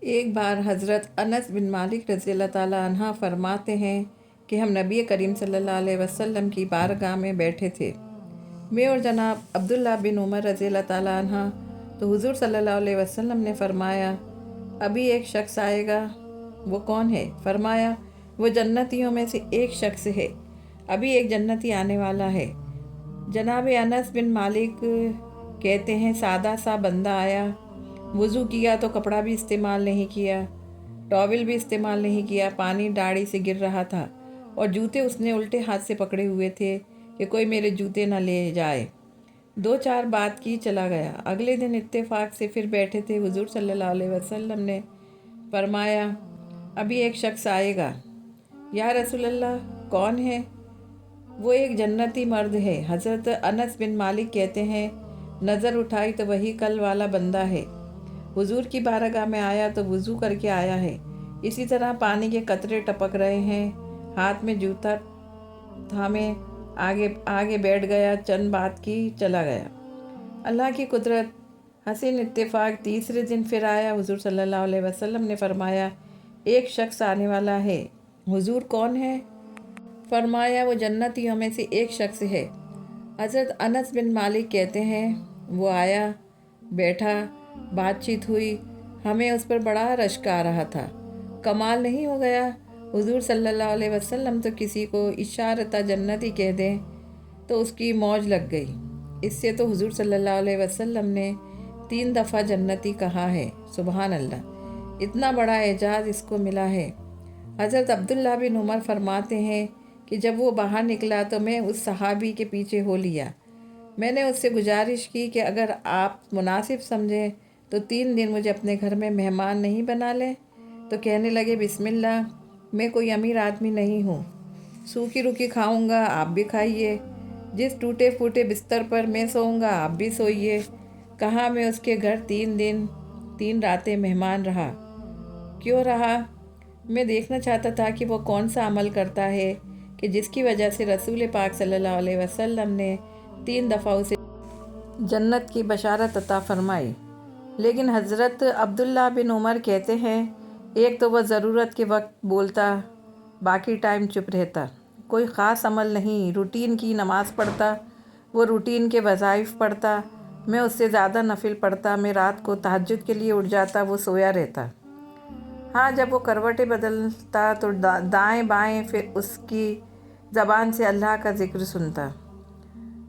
ایک بار حضرت انس بن مالک رضی اللہ تعالیٰ عنہ فرماتے ہیں کہ ہم نبی کریم صلی اللہ علیہ وسلم کی بارگاہ میں بیٹھے تھے، میں اور جناب عبداللہ بن عمر رضی اللہ تعالیٰ عنہ۔ تو حضور صلی اللہ علیہ وسلم نے فرمایا، ابھی ایک شخص آئے گا، وہ کون ہے؟ فرمایا، وہ جنتیوں میں سے ایک شخص ہے، ابھی ایک جنتی آنے والا ہے۔ جناب انس بن مالک کہتے ہیں، سادہ سا بندہ آیا، وضو کیا تو کپڑا بھی استعمال نہیں کیا، ٹاول بھی استعمال نہیں کیا، پانی داڑھی سے گر رہا تھا اور جوتے اس نے الٹے ہاتھ سے پکڑے ہوئے تھے کہ کوئی میرے جوتے نہ لے جائے۔ دو چار بات کی چلا گیا۔ اگلے دن اتفاق سے پھر بیٹھے تھے، حضور صلی اللہ علیہ وسلم نے فرمایا، ابھی ایک شخص آئے گا۔ یا رسول اللہ، کون ہے؟ وہ ایک جنتی مرد ہے۔ حضرت انس بن مالک کہتے ہیں، نظر اٹھائی تو وہی کل والا بندہ ہے۔ حضور کی بارگاہ میں آیا تو وضو کر کے آیا ہے، اسی طرح پانی کے قطرے ٹپک رہے ہیں، ہاتھ میں جوتا تھامے آگے بیٹھ گیا، چند بات کی چلا گیا۔ اللہ کی قدرت، حسین اتفاق۔ تیسرے دن پھر آیا، حضور صلی اللہ علیہ وسلم نے فرمایا، ایک شخص آنے والا ہے۔ حضور، کون ہے؟ فرمایا، وہ جنتیوں میں سے ایک شخص ہے۔ حضرت انس بن مالک کہتے ہیں، وہ آیا، بیٹھا، بات چیت ہوئی، ہمیں اس پر بڑا رشک آ رہا تھا۔ کمال نہیں ہو گیا؟ حضور صلی اللہ علیہ وسلم تو کسی کو اشارتہ جنتی کہہ دیں تو اس کی موج لگ گئی۔ اس سے تو حضور صلی اللہ علیہ وسلم نے 3 دفعہ جنتی کہا ہے۔ سبحان اللہ، اتنا بڑا اعزاز اس کو ملا ہے۔ حضرت عبداللہ بن عمر فرماتے ہیں کہ جب وہ باہر نکلا تو میں اس صحابی کے پیچھے ہو لیا۔ میں نے اس سے گزارش کی کہ اگر آپ مناسب سمجھیں تو 3 دن مجھے اپنے گھر میں مہمان نہیں بنا لیں؟ تو کہنے لگے، بسم اللہ، میں کوئی امیر آدمی نہیں ہوں، سوکھی روکھی کھاؤں گا، آپ بھی کھائیے، جس ٹوٹے پھوٹے بستر پر میں سوؤں گا آپ بھی سوئیے۔ کہا، میں اس کے گھر 3 دن 3 راتیں مہمان رہا۔ کیوں رہا؟ میں دیکھنا چاہتا تھا کہ وہ کون سا عمل کرتا ہے کہ جس کی وجہ سے رسول پاک صلی اللہ علیہ وسلم نے 3 دفعہ اسے جنت کی بشارت عطا فرمائی۔ لیکن حضرت عبداللہ بن عمر کہتے ہیں، ایک تو وہ ضرورت کے وقت بولتا، باقی ٹائم چپ رہتا، کوئی خاص عمل نہیں، روٹین کی نماز پڑھتا، وہ روٹین کے وظائف پڑھتا، میں اس سے زیادہ نفل پڑھتا، میں رات کو تہجد کے لیے اٹھ جاتا، وہ سویا رہتا۔ ہاں، جب وہ کروٹیں بدلتا تو دائیں بائیں پھر اس کی زبان سے اللہ کا ذکر سنتا،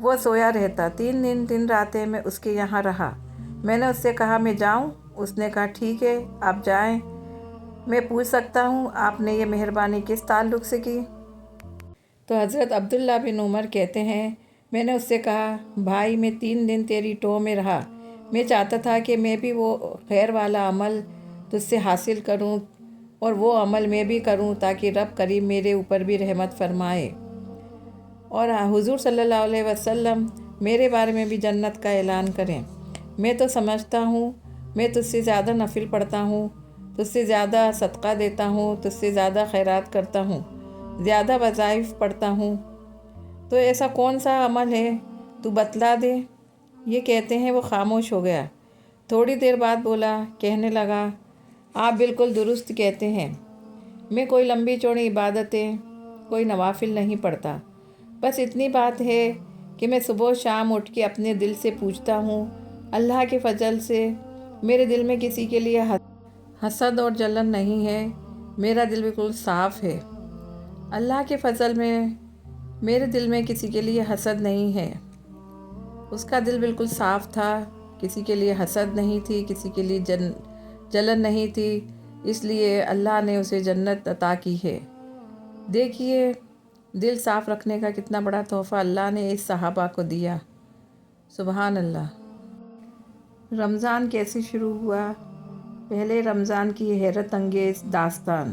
وہ سویا رہتا۔ 3 دن 3 راتیں میں اس کے یہاں رہا۔ میں نے اس سے کہا، میں جاؤں؟ اس نے کہا، ٹھیک ہے، آپ جائیں۔ میں پوچھ سکتا ہوں آپ نے یہ مہربانی کس تعلق سے کی؟ تو حضرت عبداللہ بن عمر کہتے ہیں، میں نے اس سے کہا، بھائی، میں 3 دن تیری ٹو میں رہا، میں چاہتا تھا کہ میں بھی وہ خیر والا عمل تجھ سے حاصل کروں اور وہ عمل میں بھی کروں تاکہ رب کریم میرے اوپر بھی رحمت فرمائے اور حضور صلی اللہ علیہ وسلم میرے بارے میں بھی جنت کا اعلان کریں۔ میں تو سمجھتا ہوں میں تجھ سے زیادہ نفل پڑھتا ہوں، تجھ سے زیادہ صدقہ دیتا ہوں، تجھ سے زیادہ خیرات کرتا ہوں، زیادہ وظائف پڑھتا ہوں، تو ایسا کون سا عمل ہے تو بتلا دے۔ یہ کہتے ہیں وہ خاموش ہو گیا، تھوڑی دیر بعد بولا، کہنے لگا، آپ بالکل درست کہتے ہیں، میں کوئی لمبی چوڑی عبادتیں، کوئی نوافل نہیں پڑھتا، بس اتنی بات ہے کہ میں صبح و شام اٹھ کے اپنے دل سے پوچھتا ہوں، اللہ کے فضل سے میرے دل میں کسی کے لیے حسد اور جلن نہیں ہے، میرا دل بالکل صاف ہے۔ اللہ کے فضل میں میرے دل میں کسی کے لیے حسد نہیں ہے، اس کا دل بالکل صاف تھا، کسی کے لیے حسد نہیں تھی، کسی کے لیے جلن نہیں تھی، اس لیے اللہ نے اسے جنت عطا کی ہے۔ دیکھیے، دل صاف رکھنے کا کتنا بڑا تحفہ اللہ نے اس صحابہ کو دیا۔ سبحان اللہ۔ رمضان کیسے شروع ہوا؟ پہلے رمضان کی حیرت انگیز داستان۔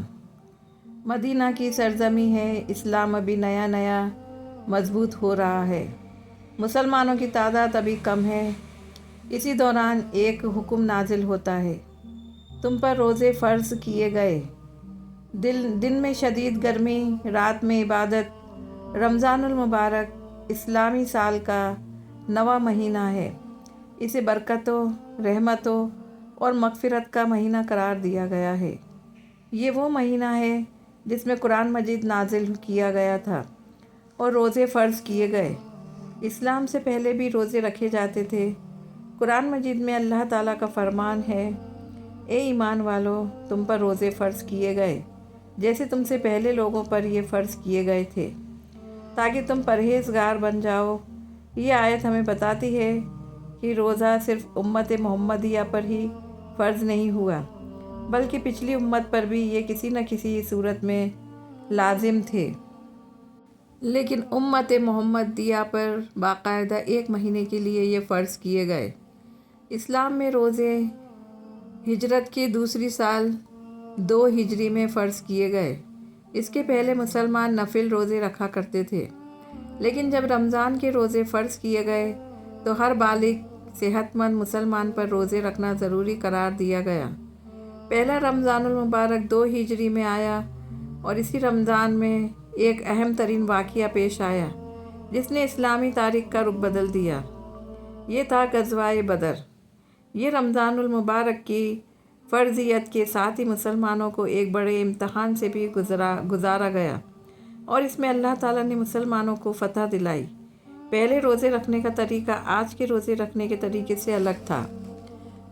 مدینہ کی سرزمین ہے، اسلام ابھی نیا نیا مضبوط ہو رہا ہے، مسلمانوں کی تعداد ابھی کم ہے۔ اسی دوران ایک حکم نازل ہوتا ہے، تم پر روزے فرض کیے گئے، دن میں شدید گرمی، رات میں عبادت۔ رمضان المبارک اسلامی سال کا 9واں مہینہ ہے، اسے برکتوں، رحمتوں اور مغفرت کا مہینہ قرار دیا گیا ہے۔ یہ وہ مہینہ ہے جس میں قرآن مجید نازل کیا گیا تھا اور روزے فرض کیے گئے۔ اسلام سے پہلے بھی روزے رکھے جاتے تھے۔ قرآن مجید میں اللہ تعالیٰ کا فرمان ہے، اے ایمان والو، تم پر روزے فرض کیے گئے جیسے تم سے پہلے لوگوں پر یہ فرض کیے گئے تھے تاکہ تم پرہیزگار بن جاؤ۔ یہ آیت ہمیں بتاتی ہے کہ روزہ صرف امت محمدیہ پر ہی فرض نہیں ہوا بلکہ پچھلی امت پر بھی یہ کسی نہ کسی صورت میں لازم تھے، لیکن امت محمدیہ پر باقاعدہ ایک مہینے کے لیے یہ فرض کیے گئے۔ اسلام میں روزے ہجرت کے دوسری سال 2 ہجری میں فرض کیے گئے۔ اس کے پہلے مسلمان نفل روزے رکھا کرتے تھے، لیکن جب رمضان کے روزے فرض کیے گئے تو ہر بالغ صحت مند مسلمان پر روزے رکھنا ضروری قرار دیا گیا۔ پہلا رمضان المبارک 2 ہجری میں آیا اور اسی رمضان میں ایک اہم ترین واقعہ پیش آیا جس نے اسلامی تاریخ کا رخ بدل دیا۔ یہ تھا غزوہ بدر۔ یہ رمضان المبارک کی فرضیت کے ساتھ ہی مسلمانوں کو ایک بڑے امتحان سے بھی گزارا گیا اور اس میں اللہ تعالیٰ نے مسلمانوں کو فتح دلائی۔ پہلے روزے رکھنے کا طریقہ آج کے روزے رکھنے کے طریقے سے الگ تھا۔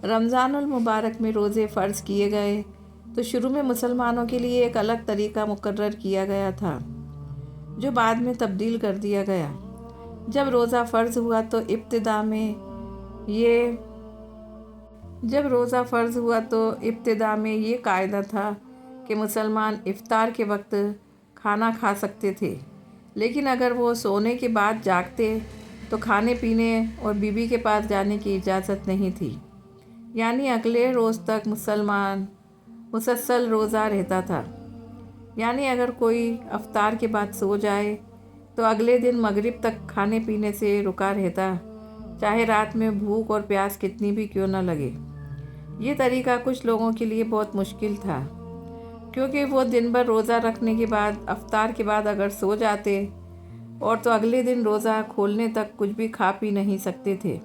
رمضان المبارک میں روزے فرض کیے گئے تو شروع میں مسلمانوں کے لیے ایک الگ طریقہ مقرر کیا گیا تھا جو بعد میں تبدیل کر دیا گیا۔ جب روزہ فرض ہوا تو ابتدا میں یہ قاعدہ تھا کہ مسلمان افطار کے وقت کھانا کھا سکتے تھے، لیکن اگر وہ سونے کے بعد جاگتے تو کھانے پینے اور بیوی کے پاس جانے کی اجازت نہیں تھی، یعنی اگلے روز تک مسلمان مسلسل روزہ رہتا تھا۔ یعنی اگر کوئی افطار کے بعد سو جائے تو اگلے دن مغرب تک کھانے پینے سے رکا رہتا، چاہے رات میں بھوک اور پیاس کتنی بھی کیوں نہ لگے۔ یہ طریقہ کچھ لوگوں کے لیے بہت مشکل تھا کیونکہ وہ دن بھر روزہ رکھنے کے بعد افطار کے بعد اگر سو جاتے اور تو اگلے دن روزہ کھولنے تک کچھ بھی کھا پی نہیں سکتے تھے۔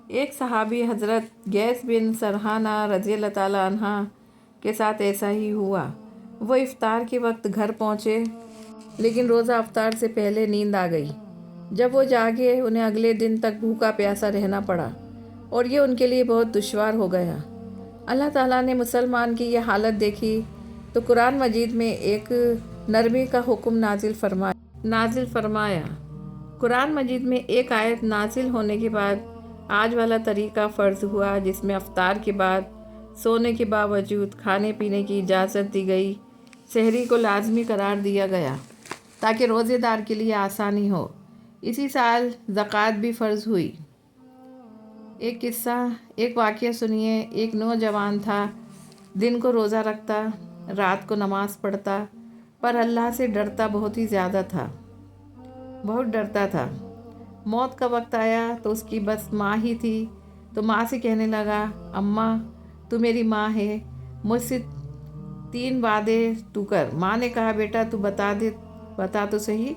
ایک صحابی حضرت گیس بن سرحانہ رضی اللہ تعالیٰ عنہ کے ساتھ ایسا ہی ہوا۔ وہ افطار کے وقت گھر پہنچے لیکن روزہ افطار سے پہلے نیند آ گئی۔ جب وہ جاگے انہیں اگلے دن تک بھوکا پیاسا رہنا پڑا اور یہ ان کے لیے بہت دشوار ہو گیا۔ اللہ تعالیٰ نے مسلمان کی یہ حالت دیکھی تو قرآن مجید میں ایک نرمی کا حکم نازل فرمایا۔ قرآن مجید میں ایک آیت نازل ہونے کے بعد آج والا طریقہ فرض ہوا جس میں افطار کے بعد سونے کے باوجود کھانے پینے کی اجازت دی گئی۔ سحری کو لازمی قرار دیا گیا تاکہ روزے دار کے لیے آسانی ہو۔ اسی سال زکوٰۃ بھی فرض ہوئی۔ ایک واقعہ سنیے۔ ایک نوجوان تھا، دن کو روزہ رکھتا، رات کو نماز پڑھتا، پر اللہ سے ڈرتا بہت ہی زیادہ تھا، بہت ڈرتا تھا۔ موت کا وقت آیا تو اس کی بس ماں ہی تھی، تو ماں سے کہنے لگا، اماں تو میری ماں ہے، مجھ سے 3 وعدے تو کر۔ ماں نے کہا، بیٹا تو بتا تو صحیح۔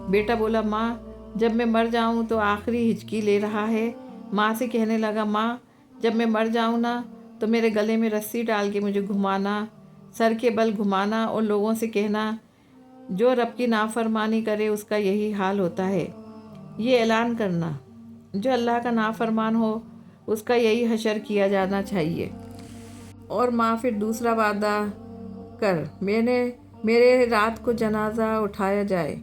بیٹا بولا، ماں جب میں مر جاؤں تو آخری ہچکی لے رہا ہے۔ ماں سے کہنے لگا، ماں جب میں مر جاؤں نا تو میرے گلے میں رسی ڈال کے مجھے گھمانا، سر کے بل گھمانا اور لوگوں سے کہنا جو رب کی نافرمانی کرے اس کا یہی حال ہوتا ہے۔ یہ اعلان کرنا جو اللہ کا نافرمان ہو اس کا یہی حشر کیا جانا چاہیے۔ اور ماں پھر دوسرا وعدہ کر، میرے رات کو جنازہ اٹھایا جائے۔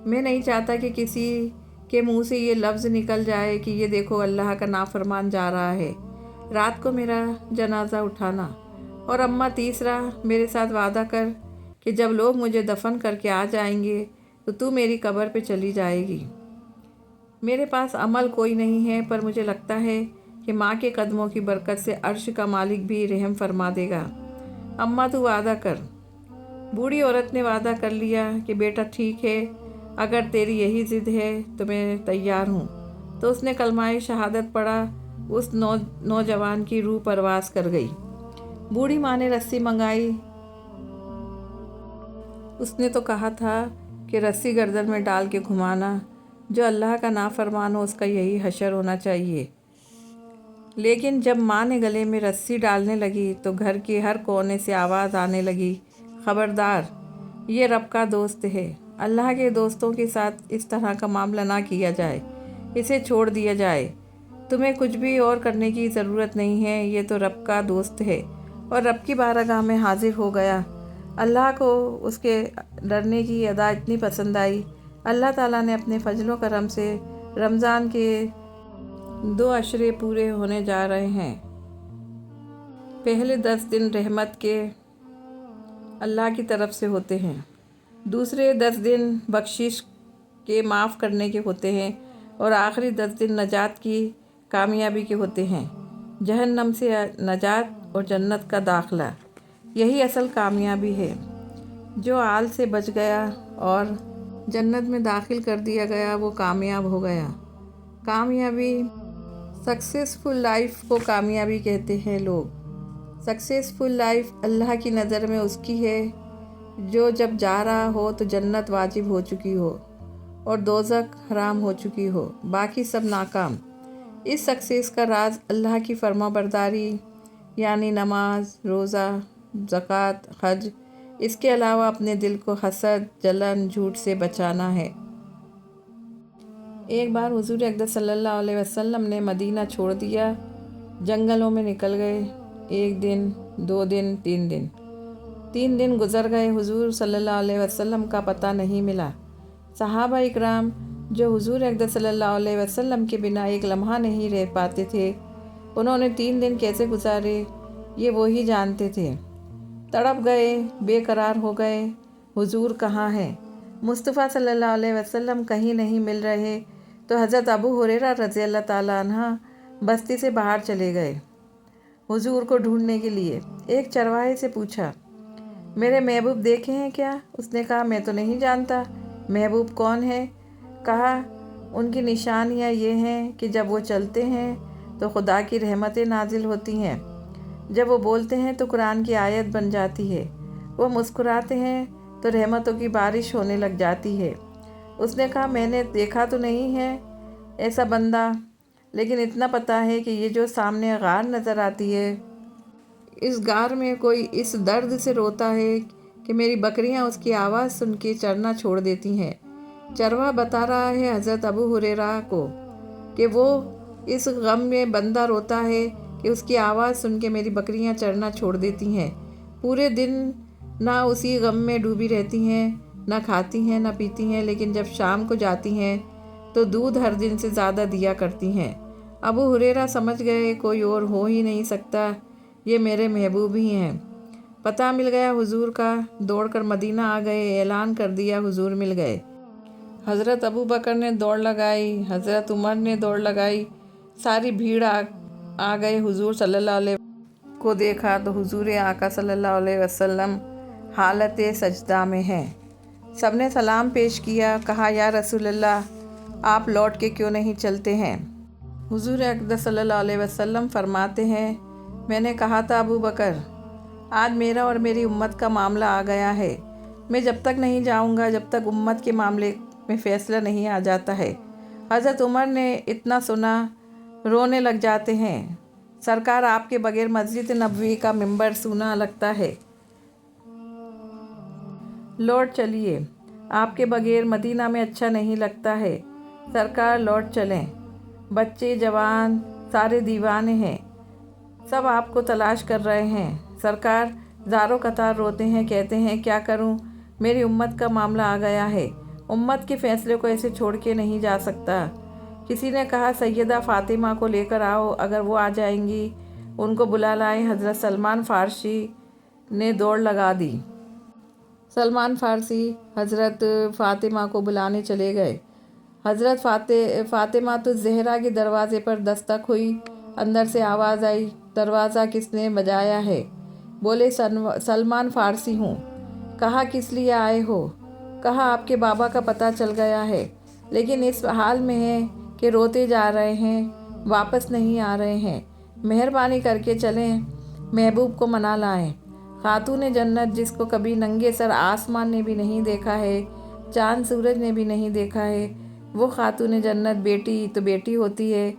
میں نہیں چاہتا کہ کسی کے منہ سے یہ لفظ نکل جائے کہ یہ دیکھو اللہ کا نافرمان جا رہا ہے، رات کو میرا جنازہ اٹھانا۔ اور اماں تیسرا میرے ساتھ وعدہ کر کہ جب لوگ مجھے دفن کر کے آ جائیں گے تو میری قبر پہ چلی جائے گی۔ میرے پاس عمل کوئی نہیں ہے، پر مجھے لگتا ہے کہ ماں کے قدموں کی برکت سے عرش کا مالک بھی رحم فرما دے گا۔ اماں تو وعدہ کر۔ بوڑھی عورت نے وعدہ کر لیا کہ بیٹا ٹھیک ہے، اگر تیری یہی ضد ہے تو میں تیار ہوں۔ تو اس نے کلمہ شہادت پڑھا۔ اس نوجوان کی روح پرواز کر گئی۔ بوڑھی ماں نے رسی منگائی۔ اس نے تو کہا تھا کہ رسی گردن میں ڈال کے گھمانا، جو اللہ کا نافرمان ہو اس کا یہی حشر ہونا چاہیے۔ لیکن جب ماں نے گلے میں رسی ڈالنے لگی تو گھر کے ہر کونے سے آواز آنے لگی، خبردار، یہ رب کا دوست ہے، اللہ کے دوستوں کے ساتھ اس طرح کا معاملہ نہ کیا جائے، اسے چھوڑ دیا جائے، تمہیں کچھ بھی اور کرنے کی ضرورت نہیں ہے، یہ تو رب کا دوست ہے۔ اور رب کی بارگاہ میں حاضر ہو گیا۔ اللہ کو اس کے ڈرنے کی ادا اتنی پسند آئی۔ اللہ تعالیٰ نے اپنے فضل و کرم سے رمضان کے 2 عشرے پورے ہونے جا رہے ہیں۔ پہلے 10 دن رحمت کے اللہ کی طرف سے ہوتے ہیں، دوسرے 10 دن بخشش کے معاف کرنے کے ہوتے ہیں، اور آخری 10 دن نجات کی کامیابی کے ہوتے ہیں، جہنم سے نجات اور جنت کا داخلہ۔ یہی اصل کامیابی ہے۔ جو آل سے بچ گیا اور جنت میں داخل کر دیا گیا وہ کامیاب ہو گیا۔ کامیابی، سکسیسفل لائف کو کامیابی کہتے ہیں لوگ۔ سکسیسفل لائف اللہ کی نظر میں اس کی ہے جو جب جا رہا ہو تو جنت واجب ہو چکی ہو اور دوزخ حرام ہو چکی ہو، باقی سب ناکام۔ اس سکسیس کا راز اللہ کی فرما برداری، یعنی نماز، روزہ، زکوٰۃ، حج، اس کے علاوہ اپنے دل کو حسد، جلن، جھوٹ سے بچانا ہے۔ ایک بار حضور اقدس صلی اللہ علیہ وسلم نے مدینہ چھوڑ دیا، جنگلوں میں نکل گئے۔ 1 دن، 2 دن، 3 دن، 3 دن گزر گئے، حضور صلی اللہ علیہ وسلم کا پتہ نہیں ملا۔ صحابہ اکرام جو حضور اقدس صلی اللہ علیہ وسلم کے بنا ایک لمحہ نہیں رہ پاتے تھے، انہوں نے 3 دن کیسے گزارے یہ وہی جانتے تھے۔ تڑپ گئے، بے قرار ہو گئے، حضور کہاں ہیں؟ مصطفیٰ صلی اللہ علیہ وسلم کہیں نہیں مل رہے تو حضرت ابو ہریرہ رضی اللہ تعالیٰ عنہ بستی سے باہر چلے گئے حضور کو ڈھونڈنے کے لیے۔ ایک چرواہے سے پوچھا، میرے محبوب دیکھے ہیں کیا؟ اس نے کہا، میں تو نہیں جانتا، محبوب کون ہے؟ کہا، ان کی نشانیاں یہ ہیں کہ جب وہ چلتے ہیں تو خدا کی رحمتیں نازل ہوتی ہیں، جب وہ بولتے ہیں تو قرآن کی آیت بن جاتی ہے، وہ مسکراتے ہیں تو رحمتوں کی بارش ہونے لگ جاتی ہے۔ اس نے کہا، میں نے دیکھا تو نہیں ہے ایسا بندہ، لیکن اتنا پتہ ہے کہ یہ جو سامنے غار نظر آتی ہے، اس غار میں کوئی اس درد سے روتا ہے کہ میری بکریاں اس کی آواز سن کے چرنا چھوڑ دیتی ہیں۔ چرواہا بتا رہا ہے حضرت ابو ہریرہ کو کہ وہ اس غم میں بندہ روتا ہے کہ اس کی آواز سن کے میری بکریاں چرنا چھوڑ دیتی ہیں، پورے دن نہ اسی غم میں ڈوبی رہتی ہیں، نہ کھاتی ہیں نہ پیتی ہیں، لیکن جب شام کو جاتی ہیں تو دودھ ہر دن سے زیادہ دیا کرتی ہیں۔ ابو ہریرہ سمجھ گئے کوئی اور ہو ہی نہیں سکتا، یہ میرے محبوب ہی ہیں۔ پتہ مل گیا حضور کا، دوڑ کر مدینہ آ گئے، اعلان کر دیا حضور مل گئے۔ حضرت ابو بکر نے دوڑ لگائی، حضرت عمر نے دوڑ لگائی، ساری بھیڑ آ گئے۔ حضور صلی اللہ علیہ وسلم کو دیکھا تو حضور آقا صلی اللہ علیہ وسلم حالت سجدہ میں ہیں۔ سب نے سلام پیش کیا، کہا، یا رسول اللہ، آپ لوٹ کے کیوں نہیں چلتے ہیں؟ حضور اقدس صلی اللہ علیہ وسلم فرماتے ہیں، میں نے کہا تھا ابو بکر، آج میرا اور میری امت کا معاملہ آ گیا ہے، میں جب تک نہیں جاؤں گا جب تک امت کے معاملے میں فیصلہ نہیں آ جاتا ہے۔ حضرت عمر نے اتنا سنا رونے لگ جاتے ہیں، سرکار آپ کے بغیر مسجد نبوی کا منبر سونا لگتا ہے، لوٹ چلیے، آپ کے بغیر مدینہ میں اچھا نہیں لگتا ہے، سرکار لوٹ چلیں، بچے جوان سارے دیوانے ہیں، سب آپ کو تلاش کر رہے ہیں، سرکار زاروں قطار روتے ہیں، کہتے ہیں کیا کروں، میری امت کا معاملہ آ گیا ہے، امت کے فیصلے کو ایسے چھوڑ کے نہیں جا سکتا۔ کسی نے کہا، سیدہ فاطمہ کو لے کر آؤ، اگر وہ آ جائیں گی ان کو بلا لائیں۔ حضرت سلمان فارسی نے دوڑ لگا دی۔ سلمان فارسی حضرت فاطمہ کو بلانے چلے گئے۔ حضرت فاطمہ تو زہرا کے دروازے پر دستک ہوئی، اندر سے آواز آئی، دروازہ کس نے بجایا ہے؟ بولے، سلمان فارسی ہوں۔ کہا، کس لیے آئے ہو؟ کہا، آپ کے بابا کا پتہ چل گیا ہے، لیکن اس حال میں ہے کہ روتے جا رہے ہیں، واپس نہیں آ رہے ہیں، مہربانی کر کے چلیں، محبوب کو منا لائیں۔ خاتون جنت جس کو کبھی ننگے سر آسمان نے بھی نہیں دیکھا ہے، چاند سورج نے بھی نہیں دیکھا ہے، وہ خاتون جنت بیٹی تو بیٹی ہوتی ہے،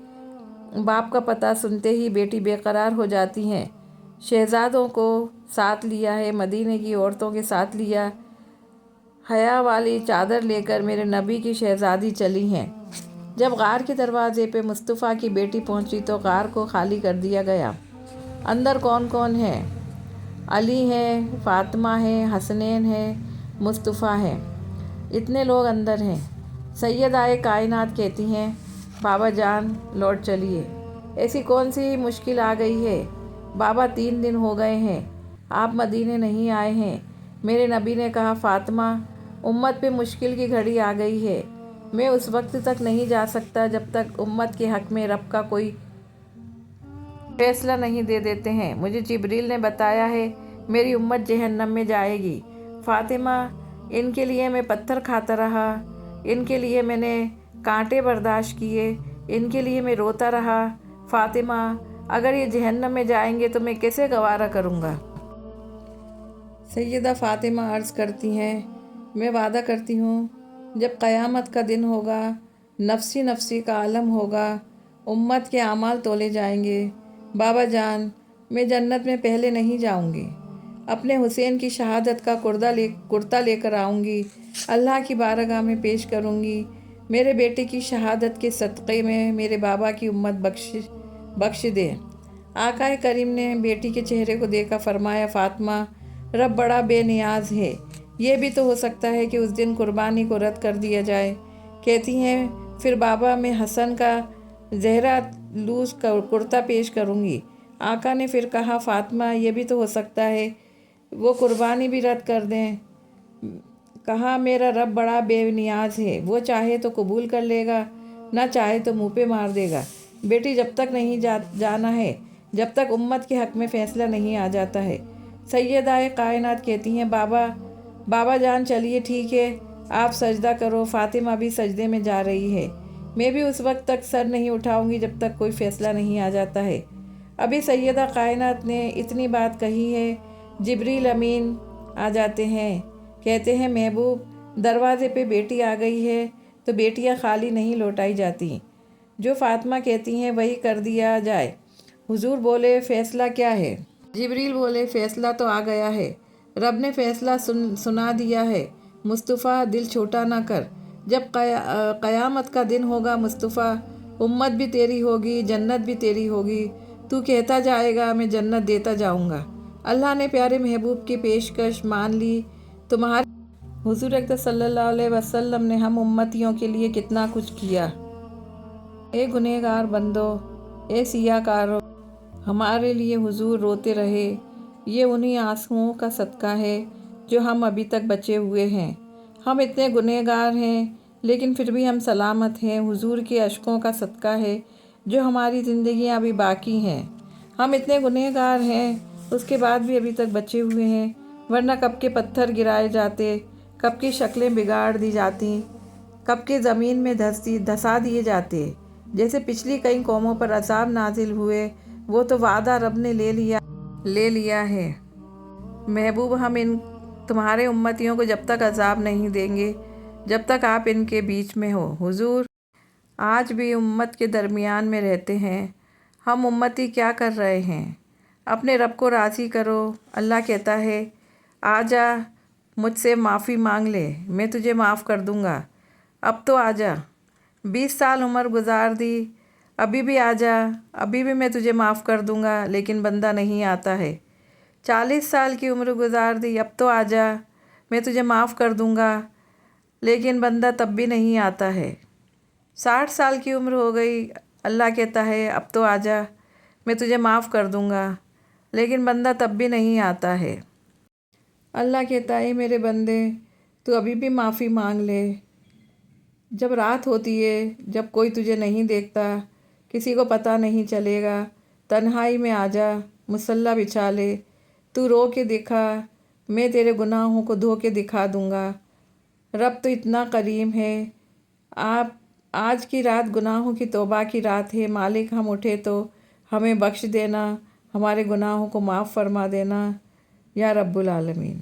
باپ کا پتہ سنتے ہی بیٹی بے قرار ہو جاتی ہیں۔ شہزادوں کو ساتھ لیا ہے، مدینے کی عورتوں کے ساتھ لیا، حیا والی چادر لے کر میرے نبی کی شہزادی چلی ہیں۔ جب غار کے دروازے پہ مصطفیٰ کی بیٹی پہنچی تو غار کو خالی کر دیا گیا۔ اندر کون کون ہے؟ علی ہے، فاطمہ ہے، حسنین ہے، مصطفیٰ ہے، اتنے لوگ اندر ہیں۔ سیدہ کائنات کہتی ہیں بابا جان لوٹ چلیے، ایسی کون سی مشکل آ گئی ہے؟ بابا 3 دن ہو گئے ہیں آپ مدینے نہیں آئے ہیں۔ میرے نبی نے کہا فاطمہ امت پہ مشکل کی گھڑی آ گئی ہے، میں اس وقت تک نہیں جا سکتا جب تک امت کے حق میں رب کا کوئی فیصلہ نہیں دے دیتے ہیں۔ مجھے جبریل نے بتایا ہے میری امت جہنم میں جائے گی۔ فاطمہ ان کے لیے میں پتھر کھاتا رہا، ان کے لیے میں نے کانٹے برداشت کیے، ان کے لیے میں روتا رہا۔ فاطمہ اگر یہ جہنم میں جائیں گے تو میں کیسے گوارا کروں گا؟ سیدہ فاطمہ عرض کرتی ہیں میں وعدہ کرتی ہوں جب قیامت کا دن ہوگا، نفسی نفسی کا عالم ہوگا، امت کے اعمال تولے جائیں گے، بابا جان میں جنت میں پہلے نہیں جاؤں گی، اپنے حسین کی شہادت کا کرتا لے کر آؤں گی، اللہ کی بارگاہ میں پیش کروں گی، میرے بیٹے کی شہادت کے صدقے میں میرے بابا کی امت بخش دے۔ آقا کریم نے بیٹی کے چہرے کو دیکھا، فرمایا فاطمہ رب بڑا بے نیاز ہے، یہ بھی تو ہو سکتا ہے کہ اس دن قربانی کو رد کر دیا جائے۔ کہتی ہیں پھر بابا میں حسن کا زہرا لوز کرتا پیش کروں گی۔ آقا نے پھر کہا فاطمہ یہ بھی تو ہو سکتا ہے وہ قربانی بھی رد کر دیں۔ کہا میرا رب بڑا بے نیاز ہے، وہ چاہے تو قبول کر لے گا، نہ چاہے تو منہ پہ مار دے گا۔ بیٹی جب تک نہیں جانا ہے جب تک امت کے حق میں فیصلہ نہیں آ جاتا ہے۔ سیدہ کائنات کہتی ہیں بابا جان چلیے ٹھیک ہے آپ سجدہ کرو۔ فاطمہ بھی سجدے میں جا رہی ہے، میں بھی اس وقت تک سر نہیں اٹھاؤں گی جب تک کوئی فیصلہ نہیں آ جاتا ہے۔ ابھی سیدہ کائنات نے اتنی بات کہی ہے، جبریل امین آ جاتے ہیں، کہتے ہیں محبوب دروازے پہ بیٹی آ گئی ہے تو بیٹیاں خالی نہیں لوٹائی جاتی، جو فاطمہ کہتی ہیں وہی کر دیا جائے۔ حضور بولے فیصلہ کیا ہے؟ جبریل بولے فیصلہ تو آ گیا ہے، رب نے فیصلہ سنا دیا ہے۔ مصطفیٰ دل چھوٹا نہ کر، جب قیامت کا دن ہوگا مصطفیٰ امت بھی تیری ہوگی، جنت بھی تیری ہوگی، تو کہتا جائے گا میں جنت دیتا جاؤں گا۔ اللہ نے پیارے محبوب کی پیشکش مان لی۔ تمہارے حضور اکرم صلی اللہ علیہ وسلم نے ہم امتیوں کے لیے کتنا کچھ کیا۔ اے گنہگار بندو، اے سیاہ کارو، ہمارے لیے حضور روتے رہے، یہ انہی آنسوؤں کا صدقہ ہے جو ہم ابھی تک بچے ہوئے ہیں۔ ہم اتنے گنہگار ہیں لیکن پھر بھی ہم سلامت ہیں، حضور کے اشکوں کا صدقہ ہے جو ہماری زندگیاں ابھی باقی ہیں۔ ہم اتنے گنہگار ہیں اس کے بعد بھی ابھی تک بچے ہوئے ہیں، ورنہ کب کے پتھر گرائے جاتے، کب کی شکلیں بگاڑ دی جاتی، کب کے زمین میں دھسا دیے جاتے۔ جیسے پچھلی کئی قوموں پر عذاب نازل ہوئے، وہ تو وعدہ رب نے لے لیا ہے۔ محبوب ہم تمہارے امتیوں کو جب تک عذاب نہیں دیں گے جب تک آپ ان کے بیچ میں ہو۔ حضور آج بھی امت کے درمیان میں رہتے ہیں، ہم امتی کیا کر رہے ہیں؟ اپنے رب کو راضی کرو۔ اللہ کہتا ہے آ جا مجھ سے معافی مانگ لے، میں تجھے معاف کر دوں گا، اب تو آ جا۔ 20 سال عمر گزار دی، ابھی بھی آ جا، ابھی بھی میں تجھے معاف کر دوں گا، لیکن بندہ نہیں آتا ہے۔ 40 سال کی عمر گزار دی، اب تو آ جا، میں تجھے معاف کر دوں گا، لیکن بندہ تب بھی نہیں آتا ہے۔ 60 سال کی عمر ہو گئی، اللہ کہتا ہے اب تو آ جا، میں تجھے معاف کر دوں گا، لیکن بندہ تب بھی نہیں آتا ہے۔ اللہ کہتا ہے میرے بندے تو ابھی بھی معافی مانگ لے۔ جب رات ہوتی ہے، جب کوئی تجھے نہیں دیکھتا، کسی کو پتہ نہیں چلے گا، تنہائی میں آ جا، مصلی بچھا لے، تو رو کے دکھا، میں تیرے گناہوں کو دھو کے دکھا دوں گا۔ رب تو اتنا کریم ہے۔ آج کی رات گناہوں کی توبہ کی رات ہے، مالک ہم اٹھے تو ہمیں بخش دینا، ہمارے گناہوں کو معاف فرما دینا، یا رب العالمین۔